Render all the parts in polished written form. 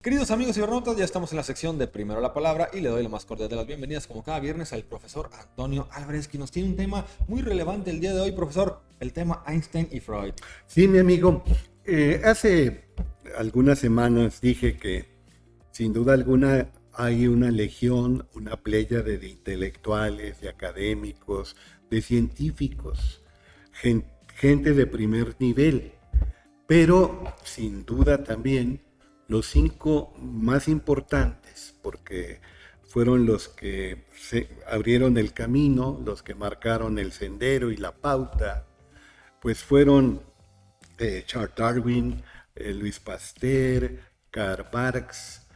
Queridos amigos cibernautas, ya estamos en la sección de Primero la Palabra y le doy la más cordial de las bienvenidas, como cada viernes, al profesor Antonio Álvarez, que nos tiene un tema muy relevante el día de hoy, profesor, el tema Einstein y Freud. Sí, mi amigo, hace algunas semanas dije que sin duda alguna hay una legión, una pléyade de intelectuales, de académicos, de científicos, gente de primer nivel, pero sin duda también los cinco más importantes, porque fueron los que se abrieron el camino, los que marcaron el sendero y la pauta, pues fueron Charles Darwin, Luis Pasteur, Karl Marx,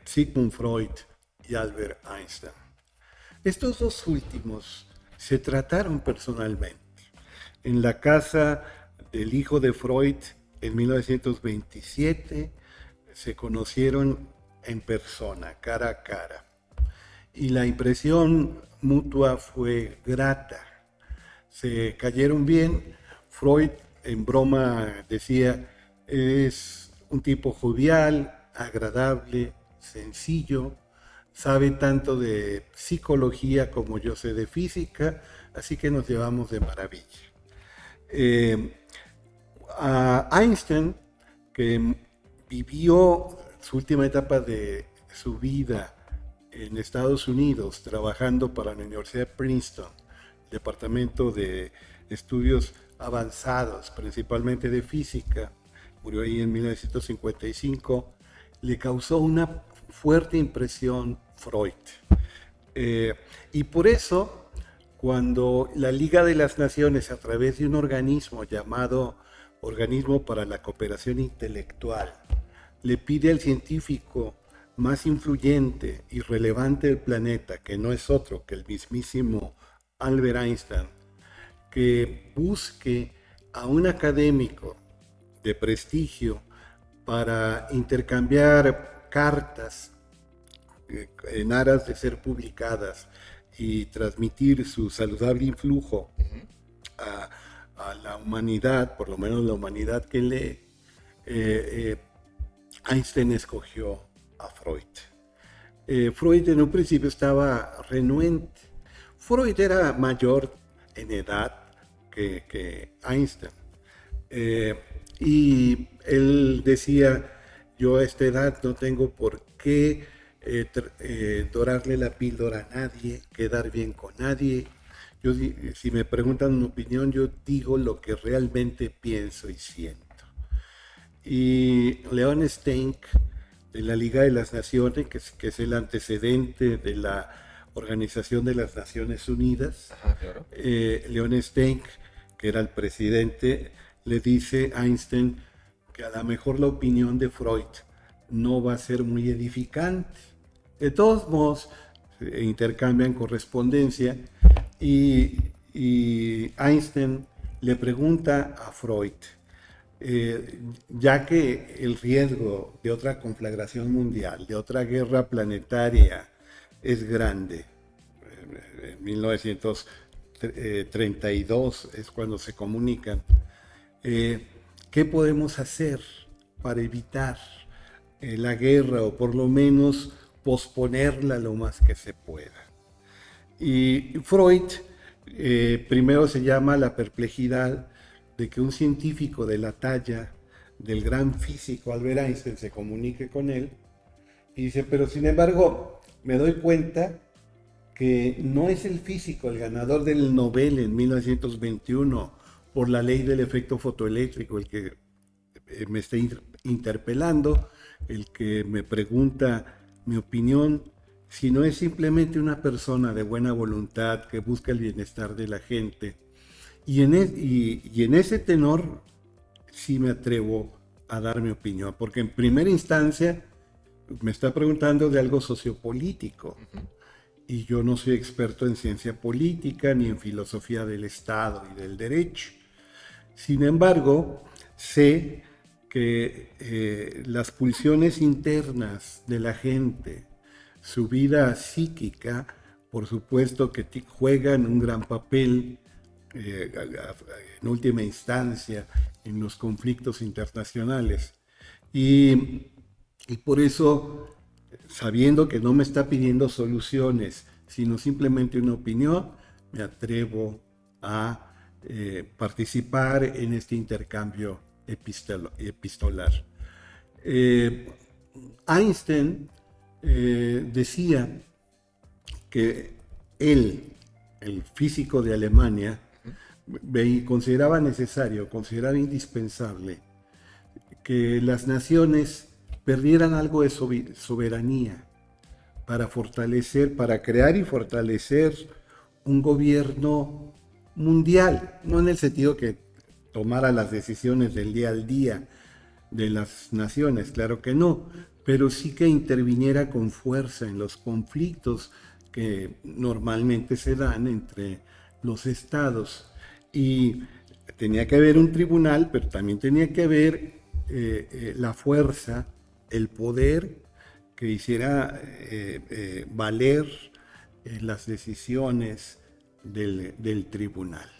Sigmund Freud y Albert Einstein. Estos dos últimos se trataron personalmente en la casa del hijo de Freud en 1927. Se conocieron en persona, cara a cara, y la impresión mutua fue grata. Se cayeron bien. Freud en broma decía, es un tipo jovial, agradable, sencillo, sabe tanto de psicología como yo sé de física, así que nos llevamos de maravilla. Eh, a Einstein, que vivió su última etapa de su vida en Estados Unidos, trabajando para la Universidad de Princeton, departamento de estudios avanzados, principalmente de física, murió ahí en 1955, le causó una fuerte impresión Freud. Y por eso, cuando la Liga de las Naciones, a través de un organismo llamado Organismo para la Cooperación Intelectual, le pide al científico más influyente y relevante del planeta, que no es otro que el mismísimo Albert Einstein, que busque a un académico de prestigio para intercambiar cartas en aras de ser publicadas y transmitir su saludable influjo a la humanidad, por lo menos la humanidad que lee. Einstein escogió a Freud. Freud en un principio estaba renuente. Freud era mayor en edad que Einstein. Y él decía, yo a esta edad no tengo por qué dorarle la píldora a nadie, quedar bien con nadie. Yo, si me preguntan mi opinión, yo digo lo que realmente pienso y siento. Y Leon Stenck, de la Liga de las Naciones, que es el antecedente de la Organización de las Naciones Unidas. Ajá, claro. Leon Stenck, que era el presidente, le dice a Einstein que a lo mejor la opinión de Freud no va a ser muy edificante. De todos modos, intercambian correspondencia y Einstein le pregunta a Freud, ya que el riesgo de otra conflagración mundial, de otra guerra planetaria es grande. En 1932 es cuando se comunican. ¿Qué podemos hacer para evitar la guerra o por lo menos posponerla lo más que se pueda? Y Freud primero se llama la perplejidad de que un científico de la talla del gran físico Albert Einstein se comunique con él y dice, pero sin embargo me doy cuenta que no es el físico el ganador del Nobel en 1921 por la ley del efecto fotoeléctrico el que me está interpelando, el que me pregunta mi opinión, sino es simplemente una persona de buena voluntad que busca el bienestar de la gente. Y en ese tenor sí me atrevo a dar mi opinión, porque en primera instancia me está preguntando de algo sociopolítico. Y yo no soy experto en ciencia política ni en filosofía del Estado y del derecho. Sin embargo, sé que las pulsiones internas de la gente, su vida psíquica, por supuesto que juegan un gran papel en última instancia en los conflictos internacionales. Y Y por eso, sabiendo que no me está pidiendo soluciones, sino simplemente una opinión, me atrevo a participar en este intercambio epistolar. Einstein decía que él, el físico de Alemania, consideraba indispensable que las naciones perdieran algo de soberanía para crear y fortalecer un gobierno mundial, no en el sentido que tomara las decisiones del día al día de las naciones, claro que no, pero sí que interviniera con fuerza en los conflictos que normalmente se dan entre los estados. Y tenía que haber un tribunal, pero también tenía que haber la fuerza, el poder que hiciera valer las decisiones del tribunal.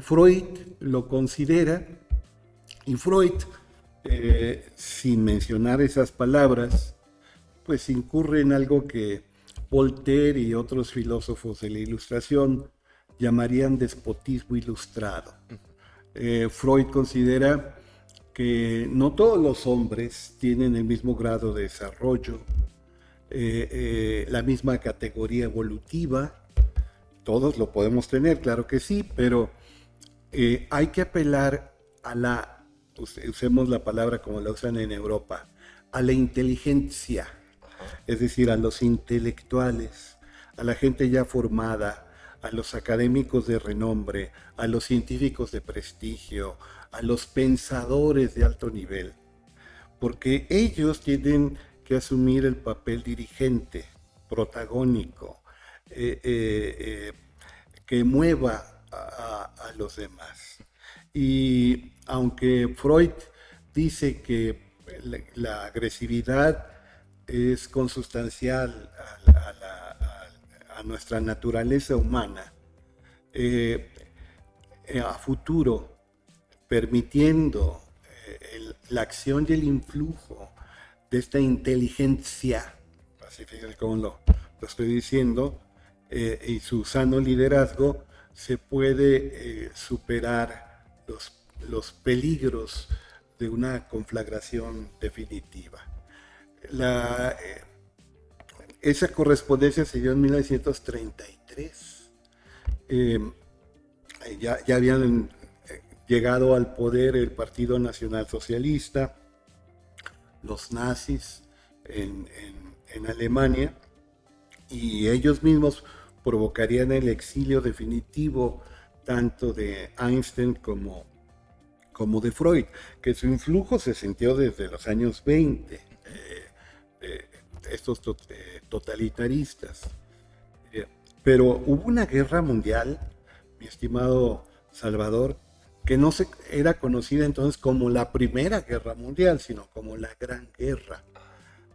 Freud lo considera, y Freud, sin mencionar esas palabras, pues incurre en algo que Voltaire y otros filósofos de la Ilustración llamarían despotismo ilustrado. Freud considera que no todos los hombres tienen el mismo grado de desarrollo, la misma categoría evolutiva. Todos lo podemos tener, claro que sí, pero hay que apelar a usemos la palabra como la usan en Europa, a la inteligencia, es decir, a los intelectuales, a la gente ya formada, a los académicos de renombre, a los científicos de prestigio, a los pensadores de alto nivel, porque ellos tienen que asumir el papel dirigente, protagónico, que mueva a los demás. Y aunque Freud dice que la agresividad es consustancial a nuestra naturaleza humana, a futuro, permitiendo la acción y el influjo de esta inteligencia, así fíjense cómo lo estoy diciendo, y su sano liderazgo, se puede superar los peligros de una conflagración definitiva. Esa correspondencia se dio en 1933. Ya habían llegado al poder el Partido Nacional Socialista, los nazis en Alemania, y ellos mismos provocarían el exilio definitivo tanto de Einstein como de Freud, que su influjo se sintió desde los años 20, estos totalitaristas. Pero hubo una guerra mundial, mi estimado Salvador, que no era conocida entonces como la Primera Guerra Mundial, sino como la Gran Guerra,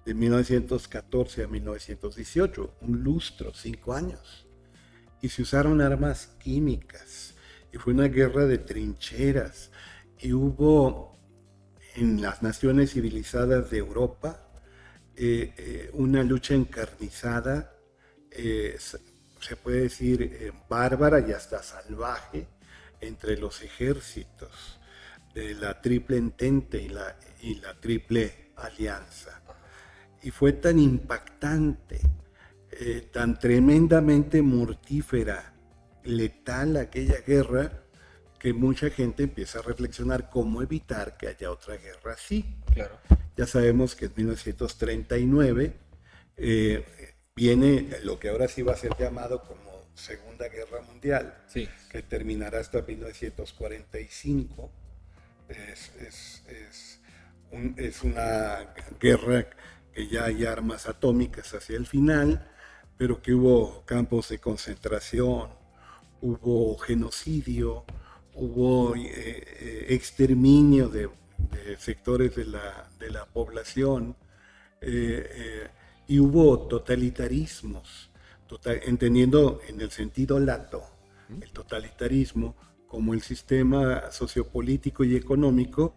de 1914 a 1918, un lustro, 5 años. Y se usaron armas químicas, y fue una guerra de trincheras, y hubo en las naciones civilizadas de Europa una lucha encarnizada, se puede decir bárbara y hasta salvaje, entre los ejércitos de la Triple Entente y la Triple Alianza. Y fue tan impactante, tan tremendamente mortífera, letal aquella guerra, que mucha gente empieza a reflexionar cómo evitar que haya otra guerra así. Claro. Ya sabemos que en 1939 viene lo que ahora sí va a ser llamado como Segunda Guerra Mundial, sí, que terminará hasta 1945. Es una guerra que ya hay armas atómicas hacia el final, pero que hubo campos de concentración, hubo genocidio, hubo exterminio de sectores de la población, y hubo totalitarismos, entendiendo en el sentido lato el totalitarismo como el sistema sociopolítico y económico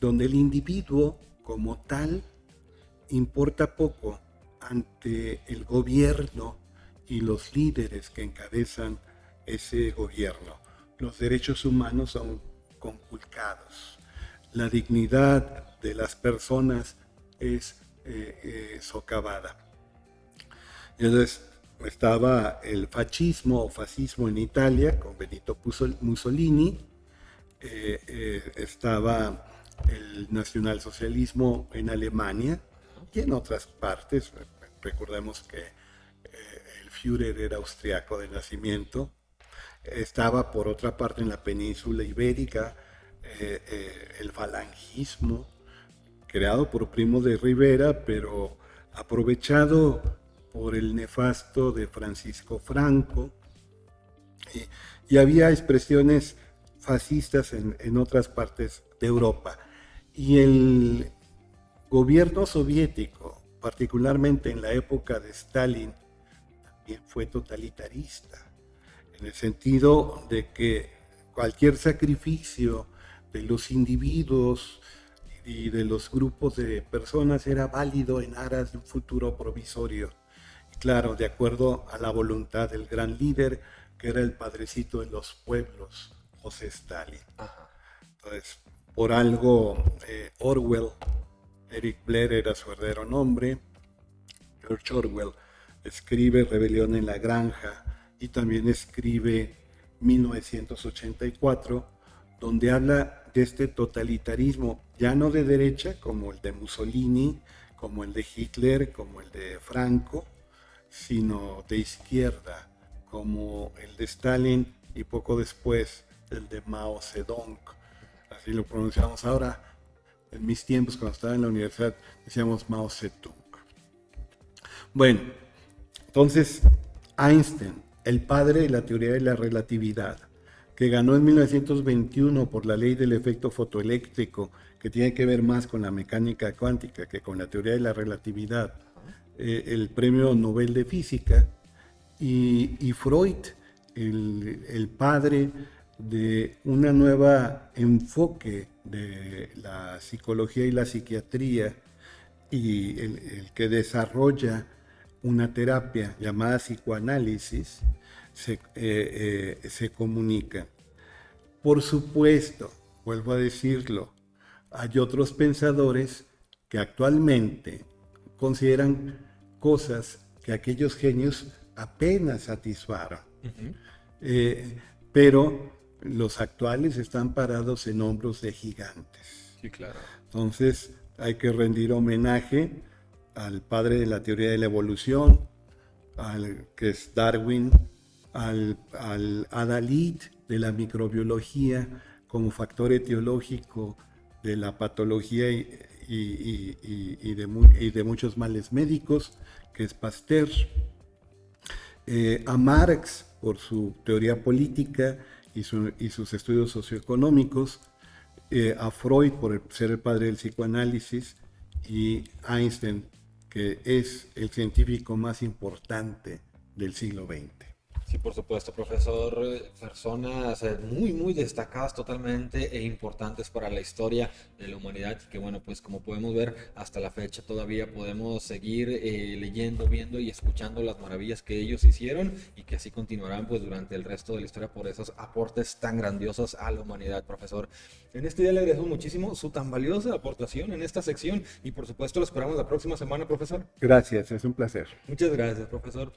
donde el individuo como tal, importa poco ante el gobierno y los líderes que encabezan ese gobierno. Los derechos humanos son conculcados. La dignidad de las personas es socavada. Entonces estaba el fascismo o fascismo en Italia con Benito Mussolini, estaba el nacionalsocialismo en Alemania y en otras partes. Recordemos que el Führer era austriaco de nacimiento. Estaba por otra parte en la península ibérica el falangismo, creado por Primo de Rivera, pero aprovechado por el nefasto de Francisco Franco. Y había expresiones fascistas en otras partes de Europa. Y el gobierno soviético, particularmente en la época de Stalin, también fue totalitarista, en el sentido de que cualquier sacrificio de los individuos y de los grupos de personas era válido en aras de un futuro provisorio. Y claro, de acuerdo a la voluntad del gran líder, que era el padrecito de los pueblos, José Stalin. Entonces, por algo, Orwell, Eric Blair era su verdadero nombre, George Orwell, escribe Rebelión en la Granja y también escribe 1984, donde habla de este totalitarismo, ya no de derecha, como el de Mussolini, como el de Hitler, como el de Franco, sino de izquierda, como el de Stalin y poco después el de Mao Zedong. Así lo pronunciamos ahora. En mis tiempos, cuando estaba en la universidad, decíamos Mao Zedong. Bueno, entonces Einstein, el padre de la teoría de la relatividad, que ganó en 1921 por la ley del efecto fotoeléctrico, que tiene que ver más con la mecánica cuántica que con la teoría de la relatividad, el premio Nobel de Física, y Freud, el padre de una nueva enfoque de la psicología y la psiquiatría, y el que desarrolla una terapia llamada psicoanálisis, se comunican. Por supuesto, vuelvo a decirlo, hay otros pensadores que actualmente consideran cosas que aquellos genios apenas satisfaron. Pero los actuales están parados en hombros de gigantes. Sí, claro. Entonces hay que rendir homenaje al padre de la teoría de la evolución, al que es Darwin, al adalid de la microbiología como factor etiológico de la patología y de muchos males médicos, que es Pasteur, a Marx por su teoría política y sus estudios socioeconómicos, a Freud por ser el padre del psicoanálisis, y Einstein, que es el científico más importante del siglo XX. Sí, por supuesto, profesor. Personas muy, muy destacadas totalmente e importantes para la historia de la humanidad, que bueno, pues como podemos ver, hasta la fecha todavía podemos seguir leyendo, viendo y escuchando las maravillas que ellos hicieron y que así continuarán pues durante el resto de la historia por esos aportes tan grandiosos a la humanidad, profesor. En este día le agradezco muchísimo su tan valiosa aportación en esta sección y por supuesto lo esperamos la próxima semana, profesor. Gracias, es un placer. Muchas gracias, profesor.